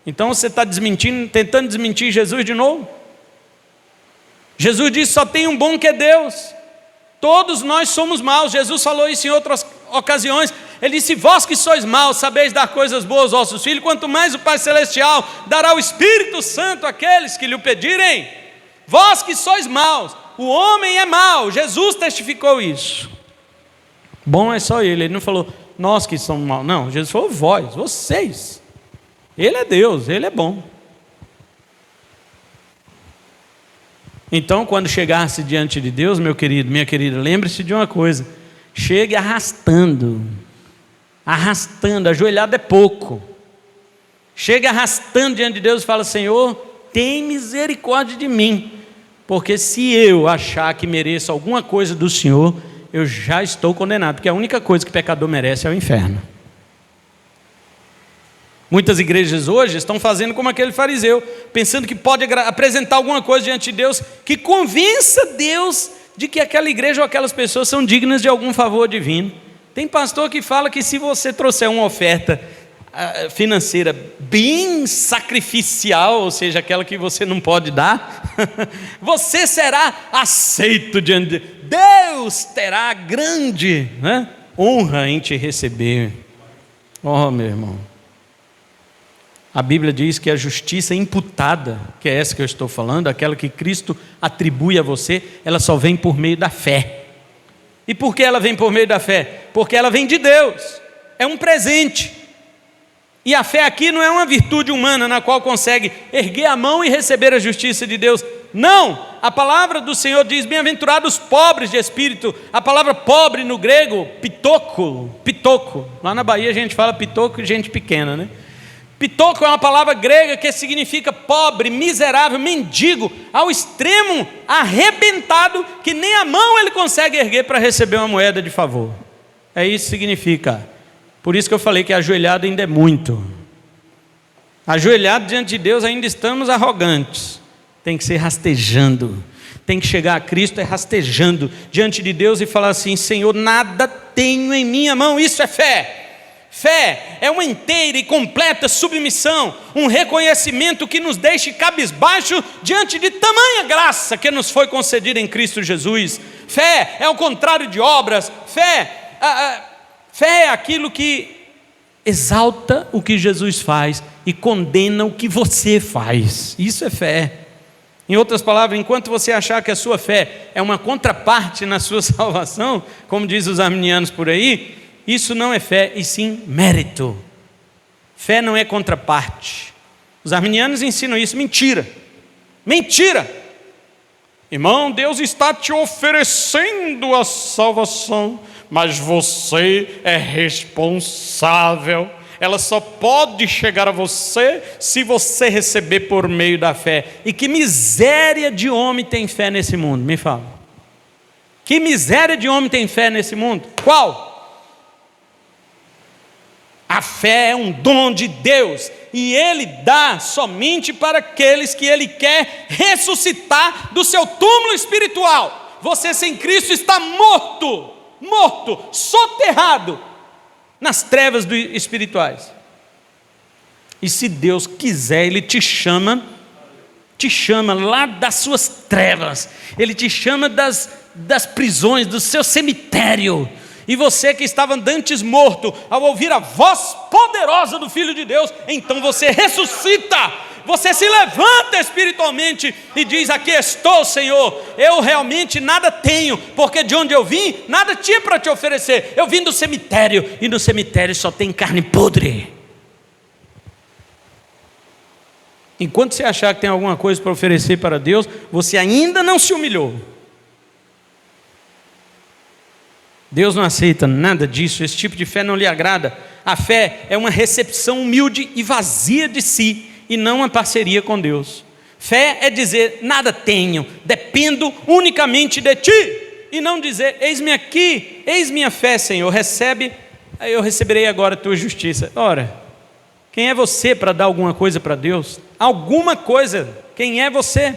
Então você está tentando desmentir Jesus de novo? Jesus disse: só tem um bom que é Deus. Todos nós somos maus. Jesus falou isso em outras ocasiões. Ele disse: vós que sois maus, sabeis dar coisas boas aos vossos filhos, quanto mais o Pai Celestial dará o Espírito Santo àqueles que lhe o pedirem. Vós que sois maus, o homem é mau. Jesus testificou isso. Bom é só ele não falou nós que somos maus, não. Jesus falou vós, vocês. Ele é Deus, ele é bom. Então, quando chegar-se diante de Deus, meu querido, minha querida, lembre-se de uma coisa: chegue arrastando, ajoelhado é pouco. Chegue arrastando diante de Deus e fala: Senhor, tem misericórdia de mim, porque se eu achar que mereço alguma coisa do Senhor, eu já estou condenado, porque a única coisa que pecador merece é o inferno. Muitas igrejas hoje estão fazendo como aquele fariseu, pensando que pode apresentar alguma coisa diante de Deus que convença Deus de que aquela igreja ou aquelas pessoas são dignas de algum favor divino. Tem pastor que fala que se você trouxer uma oferta financeira bem sacrificial, ou seja, aquela que você não pode dar, você será aceito diante de Deus, terá grande honra em te receber. Oh, meu irmão, a Bíblia diz que a justiça imputada, que é essa que eu estou falando, aquela que Cristo atribui a você, ela só vem por meio da fé. E por que ela vem por meio da fé? Porque ela vem de Deus, é um presente. E a fé aqui não é uma virtude humana na qual consegue erguer a mão e receber a justiça de Deus. Não, a palavra do Senhor diz: bem-aventurados os pobres de espírito. A palavra pobre no grego, pitoco. Lá na Bahia a gente fala pitoco e gente pequena, né? Pitoco é uma palavra grega que significa pobre, miserável, mendigo, ao extremo arrebentado, que nem a mão ele consegue erguer para receber uma moeda de favor. É isso que significa. Por isso que eu falei que ajoelhado ainda é muito. Ajoelhado diante de Deus ainda estamos arrogantes. Tem que ser rastejando. Tem que chegar a Cristo rastejando diante de Deus e falar assim: Senhor, nada tenho em minha mão. Isso é fé. Fé é uma inteira e completa submissão, um reconhecimento que nos deixe cabisbaixo diante de tamanha graça que nos foi concedida em Cristo Jesus. Fé é o contrário de obras. Fé é aquilo que exalta o que Jesus faz e condena o que você faz. Isso é fé. Em outras palavras, enquanto você achar que a sua fé é uma contraparte na sua salvação, como diz os arminianos por aí, isso não é fé, e sim mérito. Fé não é contraparte. Os arminianos ensinam isso. Mentira. Irmão, Deus está te oferecendo a salvação, mas você é responsável. Ela só pode chegar a você se você receber por meio da fé. E que miséria de homem tem fé nesse mundo? Me fala. Que miséria de homem tem fé nesse mundo? Qual? A fé é um dom de Deus, e Ele dá somente para aqueles que Ele quer ressuscitar do seu túmulo espiritual. Você sem Cristo está morto, soterrado nas trevas espirituais. E se Deus quiser, Ele te chama lá das suas trevas, Ele te chama das prisões, do seu cemitério. E você que estava antes morto, ao ouvir a voz poderosa do Filho de Deus, então você ressuscita, você se levanta espiritualmente e diz: aqui estou, Senhor, eu realmente nada tenho, porque de onde eu vim, nada tinha para te oferecer. Eu vim do cemitério, e no cemitério só tem carne podre. Enquanto você achar que tem alguma coisa para oferecer para Deus, você ainda não se humilhou. Deus não aceita nada disso, esse tipo de fé não lhe agrada. A fé é uma recepção humilde e vazia de si, e não uma parceria com Deus. Fé é dizer: nada tenho, dependo unicamente de ti, e não dizer: eis-me aqui, eis minha fé, Senhor, recebe, eu receberei agora a tua justiça. Ora, quem é você para dar alguma coisa para Deus? Alguma coisa, quem é você?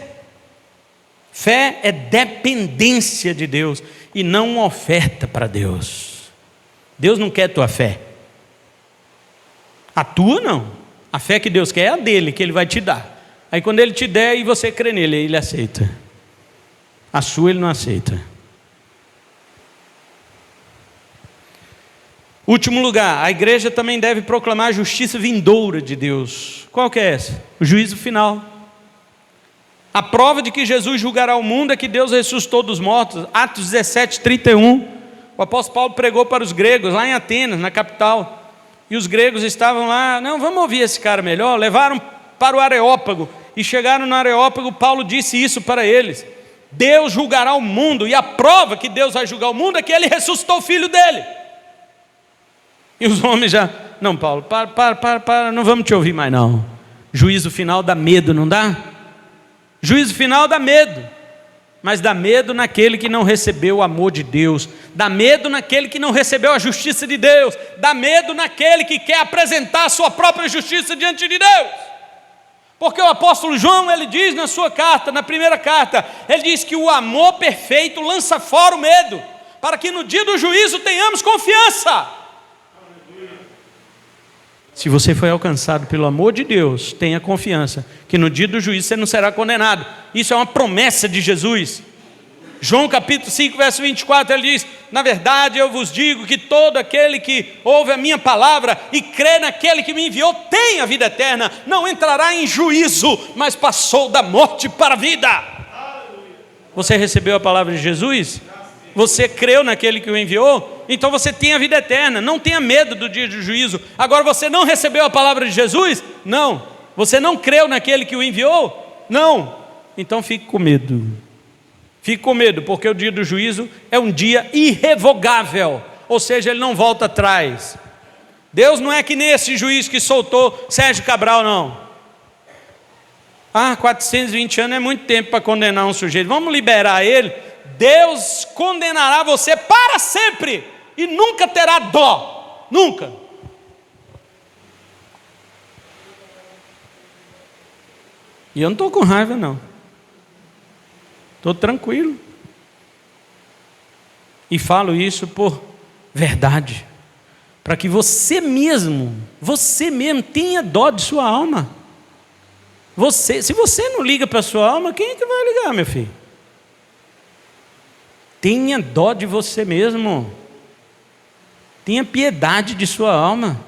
Fé é dependência de Deus, e não uma oferta para Deus. Deus não quer a tua fé. A tua não. A fé que Deus quer é a dele, que Ele vai te dar. Aí quando Ele te der e você crê nele, Ele aceita. A sua Ele não aceita. Último lugar, a igreja também deve proclamar a justiça vindoura de Deus. Qual que é essa? O juízo final. A prova de que Jesus julgará o mundo é que Deus ressuscitou dos mortos. Atos 17, 31. O apóstolo Paulo pregou para os gregos, lá em Atenas, na capital. E os gregos estavam lá, não, vamos ouvir esse cara melhor. Levaram para o Areópago. E chegaram no Areópago, Paulo disse isso para eles. Deus julgará o mundo. E a prova que Deus vai julgar o mundo é que Ele ressuscitou o filho dele. E os homens já, não, Paulo, para, não vamos te ouvir mais não. Juízo final dá medo, não dá? Juízo final dá medo, mas dá medo naquele que não recebeu o amor de Deus, dá medo naquele que não recebeu a justiça de Deus, dá medo naquele que quer apresentar a sua própria justiça diante de Deus. Porque o apóstolo João, ele diz na sua carta, na primeira carta, ele diz que o amor perfeito lança fora o medo, para que no dia do juízo tenhamos confiança. Se você foi alcançado pelo amor de Deus, tenha confiança que no dia do juízo você não será condenado. Isso é uma promessa de Jesus. João capítulo 5, verso 24, ele diz: na verdade eu vos digo que todo aquele que ouve a minha palavra e crê naquele que me enviou tem a vida eterna, não entrará em juízo, mas passou da morte para a vida. Você recebeu a palavra de Jesus? Você creu naquele que o enviou? Então você tem a vida eterna, não tenha medo do dia do juízo. Agora você não recebeu a palavra de Jesus? Não. Você não creu naquele que o enviou? Não. Então fique com medo. Fique com medo, porque o dia do juízo é um dia irrevogável, ou seja, ele não volta atrás. Deus não é que nem esse juiz que soltou Sérgio Cabral, não. 420 anos é muito tempo para condenar um sujeito, vamos liberar ele. Deus condenará você para sempre e nunca terá dó, nunca. E eu não estou com raiva não, estou tranquilo, e falo isso por verdade, para que você mesmo tenha dó de sua alma. Se você não liga para a sua alma, quem é que vai ligar, meu filho? Tenha dó de você mesmo, tenha piedade de sua alma.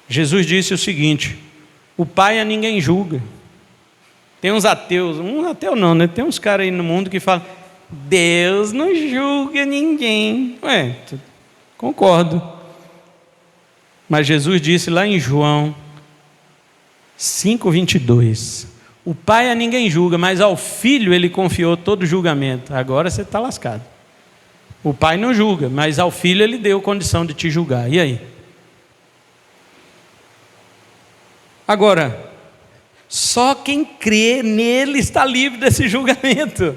Jesus disse o seguinte: o Pai a ninguém julga. Tem uns ateus, ateu não, né? Tem uns caras aí no mundo que falam: Deus não julga ninguém. Concordo. Mas Jesus disse lá em João 5:22, o Pai a ninguém julga, mas ao Filho Ele confiou todo o julgamento. Agora você está lascado. O Pai não julga, mas ao Filho Ele deu condição de te julgar. E aí? Agora, só quem crê nele está livre desse julgamento.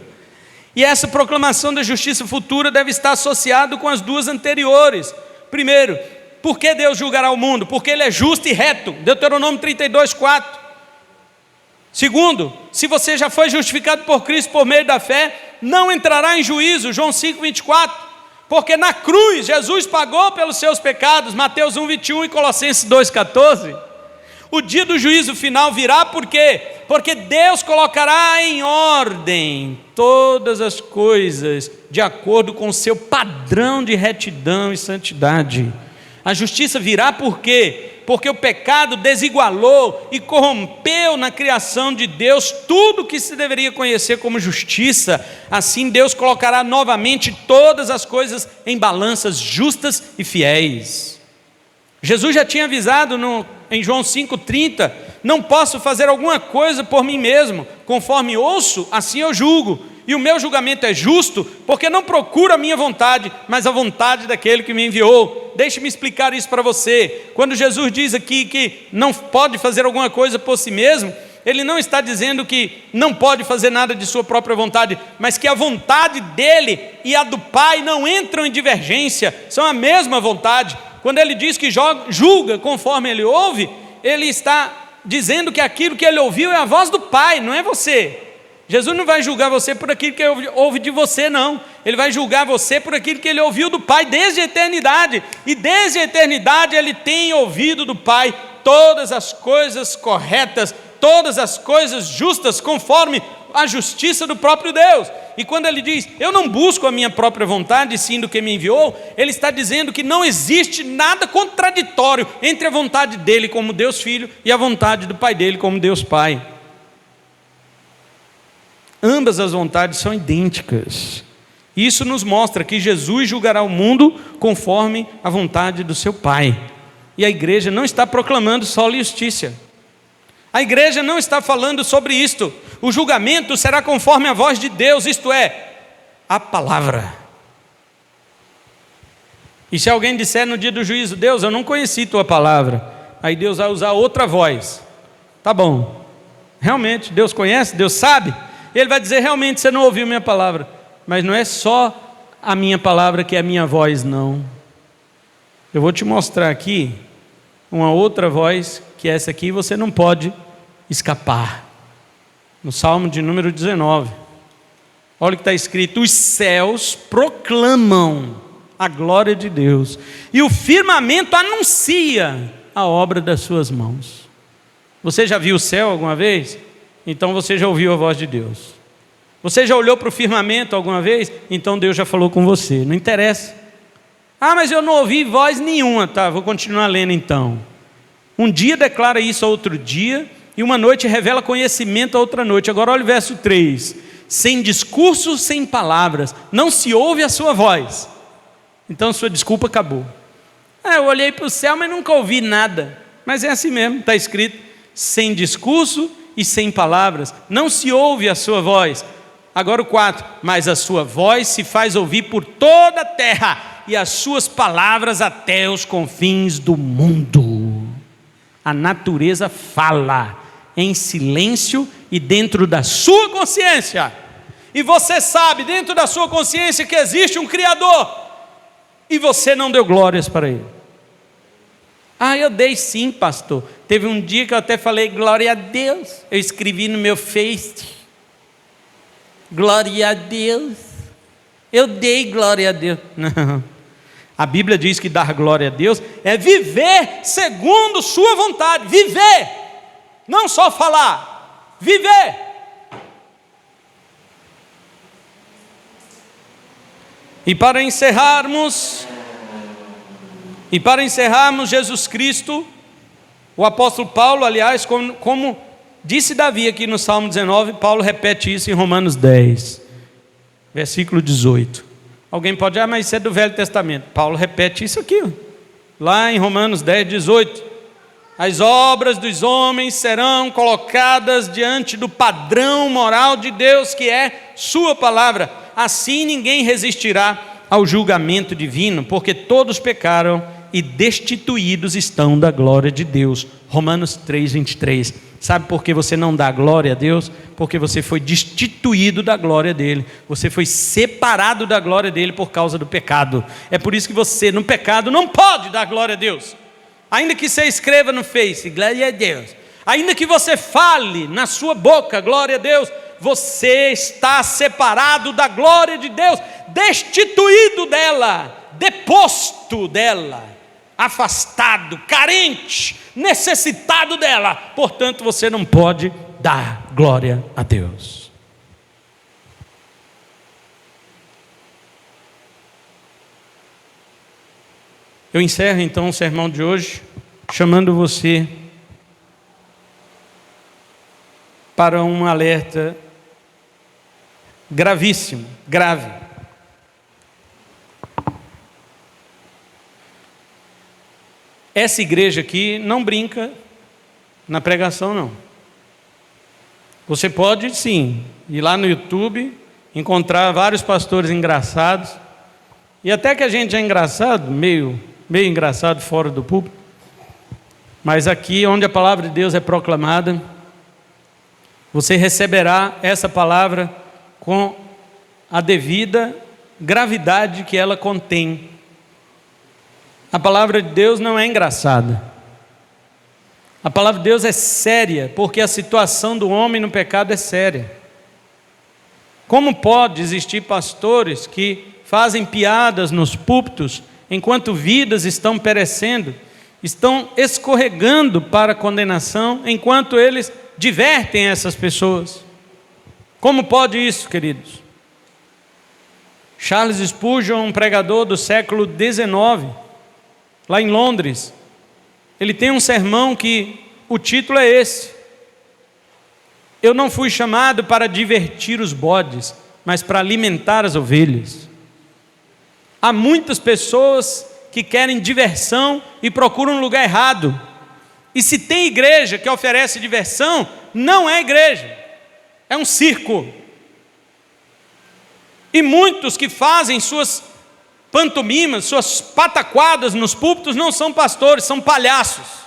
E essa proclamação da justiça futura deve estar associada com as duas anteriores. Primeiro, por que Deus julgará o mundo? Porque Ele é justo e reto, Deuteronômio 32:4. Segundo, se você já foi justificado por Cristo por meio da fé, não entrará em juízo, João 5:24. Porque na cruz Jesus pagou pelos seus pecados, Mateus 1:21 e Colossenses 2:14. O dia do juízo final virá por quê? Porque Deus colocará em ordem todas as coisas de acordo com o seu padrão de retidão e santidade. A justiça virá por quê? Porque o pecado desigualou e corrompeu na criação de Deus tudo o que se deveria conhecer como justiça. Assim Deus colocará novamente todas as coisas em balanças justas e fiéis. Jesus já tinha avisado em João 5:30, não posso fazer alguma coisa por mim mesmo, conforme ouço, assim eu julgo, e o meu julgamento é justo, porque não procuro a minha vontade, mas a vontade daquele que me enviou. Deixe-me explicar isso para você. Quando Jesus diz aqui que não pode fazer alguma coisa por si mesmo, Ele não está dizendo que não pode fazer nada de sua própria vontade, mas que a vontade dele e a do Pai não entram em divergência, são a mesma vontade. Quando ele diz que julga conforme ele ouve, ele está dizendo que aquilo que ele ouviu é a voz do Pai, não é você. Jesus não vai julgar você por aquilo que ele ouve de você, não. Ele vai julgar você por aquilo que ele ouviu do Pai desde a eternidade. E desde a eternidade ele tem ouvido do Pai todas as coisas corretas, todas as coisas justas, conforme a justiça do próprio Deus. E quando ele diz, eu não busco a minha própria vontade, sim do que me enviou, ele está dizendo que não existe nada contraditório entre a vontade dele como Deus Filho e a vontade do Pai dele como Deus Pai. Ambas as vontades são idênticas. Isso nos mostra que Jesus julgará o mundo conforme a vontade do seu Pai. E a igreja não está proclamando sola justiça. A igreja não está falando sobre isto. O julgamento será conforme a voz de Deus, isto é, a palavra. E se alguém disser no dia do juízo, Deus, eu não conheci tua palavra, aí Deus vai usar outra voz. Tá bom, realmente Deus conhece, Deus sabe. Ele vai dizer, realmente você não ouviu minha palavra. Mas não é só a minha palavra que é a minha voz, não. Eu vou te mostrar aqui uma outra voz, que essa aqui você não pode escapar. No Salmo de número 19. Olha o que está escrito: os céus proclamam a glória de Deus, e o firmamento anuncia a obra das suas mãos. Você já viu o céu alguma vez? Então você já ouviu a voz de Deus. Você já olhou para o firmamento alguma vez? Então Deus já falou com você. Não interessa. Ah, mas eu não ouvi voz nenhuma. Tá, vou continuar lendo então. Um dia declara isso a outro dia, e uma noite revela conhecimento a outra noite. Agora olha o verso 3. Sem discurso, sem palavras, não se ouve a sua voz. Então sua desculpa acabou. Ah, eu olhei para o céu, mas nunca ouvi nada. Mas é assim mesmo, está escrito. Sem discurso e sem palavras, não se ouve a sua voz. Agora o 4, mas a sua voz se faz ouvir por toda a terra, e as suas palavras até os confins do mundo. A natureza fala em silêncio e dentro da sua consciência. E você sabe dentro da sua consciência que existe um Criador, e você não deu glórias para Ele. Ah, eu dei sim, pastor. Teve um dia que eu até falei glória a Deus. Eu escrevi no meu Face, glória a Deus. Eu dei glória a Deus. Não. A Bíblia diz que dar glória a Deus é viver segundo sua vontade. Viver, não só falar, viver. E para encerrarmos, Jesus Cristo, o apóstolo Paulo, aliás, como disse Davi aqui no Salmo 19, Paulo repete isso em Romanos 10, versículo 18. Alguém pode dizer, mas isso é do Velho Testamento. Paulo repete isso aqui, lá em Romanos 10, 18. As obras dos homens serão colocadas diante do padrão moral de Deus, que é sua palavra. Assim ninguém resistirá ao julgamento divino, porque todos pecaram e destituídos estão da glória de Deus. Romanos 3, 23. Sabe por que você não dá glória a Deus? Porque você foi destituído da glória dele. Você foi separado da glória dele por causa do pecado. É por isso que você, no pecado, não pode dar glória a Deus. Ainda que você escreva no Face, glória a Deus. Ainda que você fale na sua boca, glória a Deus, você está separado da glória de Deus, destituído dela, deposto dela, afastado, carente, necessitado dela. Portanto, você não pode dar glória a Deus. Eu encerro então o sermão de hoje chamando você para um alerta gravíssimo, grave. Essa igreja aqui não brinca na pregação, não. Você pode sim ir lá no YouTube, encontrar vários pastores engraçados, e até que a gente é engraçado, meio engraçado fora do púlpito, mas aqui onde a palavra de Deus é proclamada, você receberá essa palavra com a devida gravidade que ela contém. A palavra de Deus não é engraçada. A palavra de Deus é séria, porque a situação do homem no pecado é séria. Como pode existir pastores que fazem piadas nos púlpitos, enquanto vidas estão perecendo, estão escorregando para a condenação, enquanto eles divertem essas pessoas? Como pode isso, queridos? Charles Spurgeon, um pregador do século XIX, lá em Londres, ele tem um sermão que o título é esse: eu não fui chamado para divertir os bodes, mas para alimentar as ovelhas. Há muitas pessoas que querem diversão e procuram um lugar errado. E se tem igreja que oferece diversão, não é igreja, é um circo. E muitos que fazem suas pantomimas, suas pataquadas nos púlpitos não são pastores, são palhaços.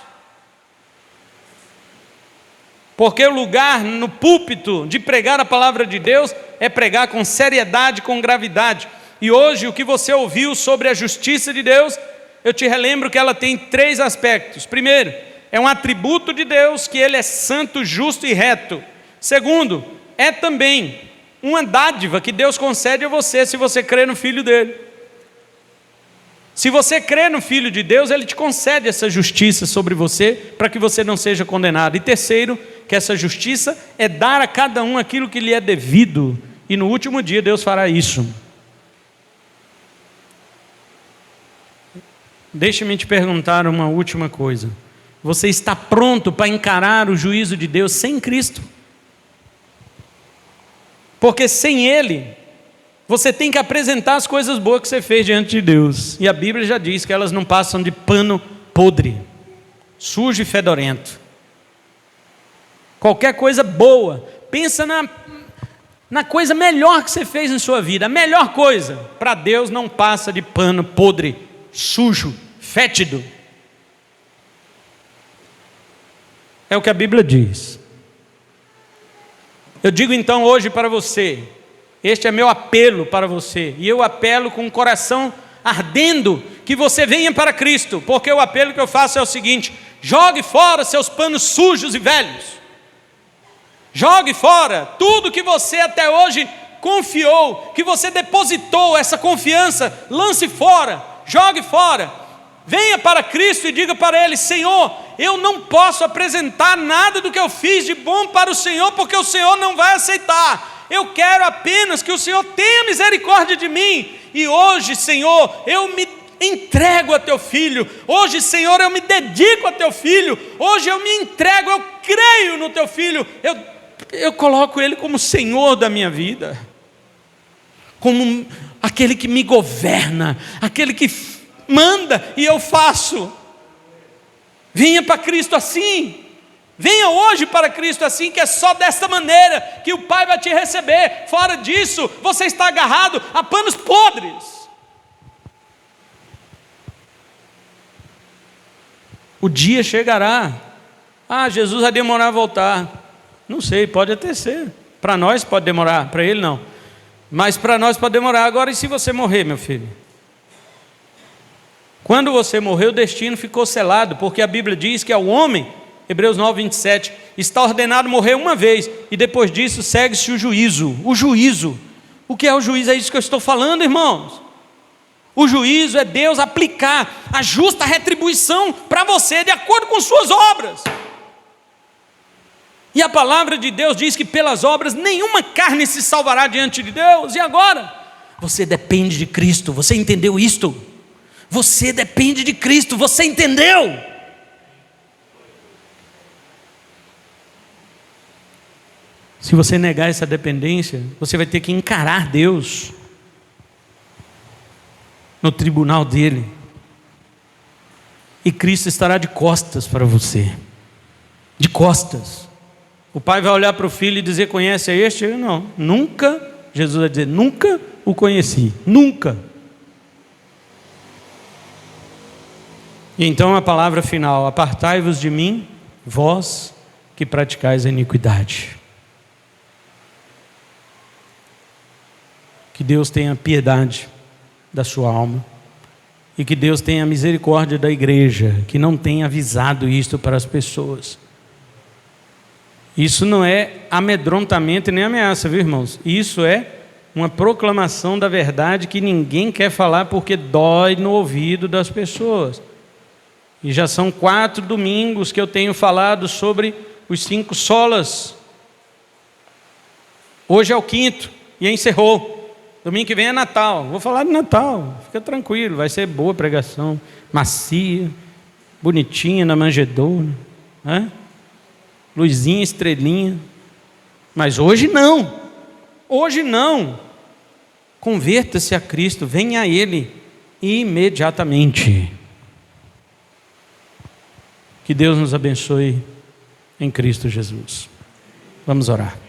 Porque o lugar no púlpito de pregar a palavra de Deus é pregar com seriedade, com gravidade. E hoje o que você ouviu sobre a justiça de Deus, eu te relembro que ela tem 3 aspectos. Primeiro, é um atributo de Deus, que Ele é santo, justo e reto. Segundo, é também uma dádiva que Deus concede a você, se você crê no Filho dEle. Se você crê no Filho de Deus, Ele te concede essa justiça sobre você, para que você não seja condenado. E terceiro, que essa justiça é dar a cada um aquilo que lhe é devido, e no último dia Deus fará isso. Deixe-me te perguntar uma última coisa: você está pronto para encarar o juízo de Deus sem Cristo? Porque sem Ele, você tem que apresentar as coisas boas que você fez diante de Deus, e a Bíblia já diz que elas não passam de pano podre, sujo e fedorento. Qualquer coisa boa, pensa na coisa melhor que você fez em sua vida. A melhor coisa, para Deus, não passa de pano podre, sujo, fétido. É o que a Bíblia diz. Eu digo então hoje para você, este é meu apelo para você, e eu apelo com o coração ardendo que você venha para Cristo, porque o apelo que eu faço é o seguinte: jogue fora seus panos sujos e velhos. Jogue fora tudo que você até hoje confiou, que você depositou essa confiança, lance fora, jogue fora. Venha para Cristo e diga para Ele: Senhor, eu não posso apresentar nada do que eu fiz de bom para o Senhor, porque o Senhor não vai aceitar. Eu quero apenas que o Senhor tenha misericórdia de mim. E hoje, Senhor, eu me entrego a Teu Filho. Hoje, Senhor, eu me dedico a Teu Filho. Hoje eu me entrego, eu creio no Teu Filho. Eu coloco Ele como Senhor da minha vida, como aquele que me governa, aquele que manda e eu faço. Venha para Cristo assim. Venha hoje para Cristo assim, que é só desta maneira que o Pai vai te receber. Fora disso, você está agarrado a panos podres. O dia chegará. Jesus vai demorar a voltar. Não sei, pode até ser. Para nós pode demorar, para Ele não. Mas para nós pode demorar. Agora, e se você morrer, meu filho? Quando você morrer, o destino ficou selado, porque a Bíblia diz que ao homem, Hebreus 9, 27, está ordenado morrer uma vez, e depois disso segue-se o juízo. O juízo. O que é o juízo? É isso que eu estou falando, irmãos. O juízo é Deus aplicar a justa retribuição para você, de acordo com suas obras. E a palavra de Deus diz que pelas obras nenhuma carne se salvará diante de Deus. E agora? Você depende de Cristo. Você entendeu isto? Você depende de Cristo. Você entendeu? Se você negar essa dependência, você vai ter que encarar Deus no tribunal dele. E Cristo estará de costas para você. De costas. O pai vai olhar para o filho e dizer: conhece a este? Eu não, nunca. Jesus vai dizer: nunca o conheci, nunca. E então a palavra final: apartai-vos de mim, vós que praticais a iniquidade. Que Deus tenha piedade da sua alma, e que Deus tenha misericórdia da igreja, que não tem avisado isto para as pessoas. Isso não é amedrontamento nem ameaça, viu, irmãos? Isso é uma proclamação da verdade que ninguém quer falar porque dói no ouvido das pessoas. E já são 4 domingos que eu tenho falado sobre os 5 solas. Hoje é o 5º e encerrou. Domingo que vem é Natal. Vou falar de Natal. Fica tranquilo, vai ser boa pregação, macia, bonitinha na manjedoura, né? Luzinha, estrelinha. Mas hoje não. Hoje não. Converta-se a Cristo, venha a Ele imediatamente. Que Deus nos abençoe em Cristo Jesus. Vamos orar.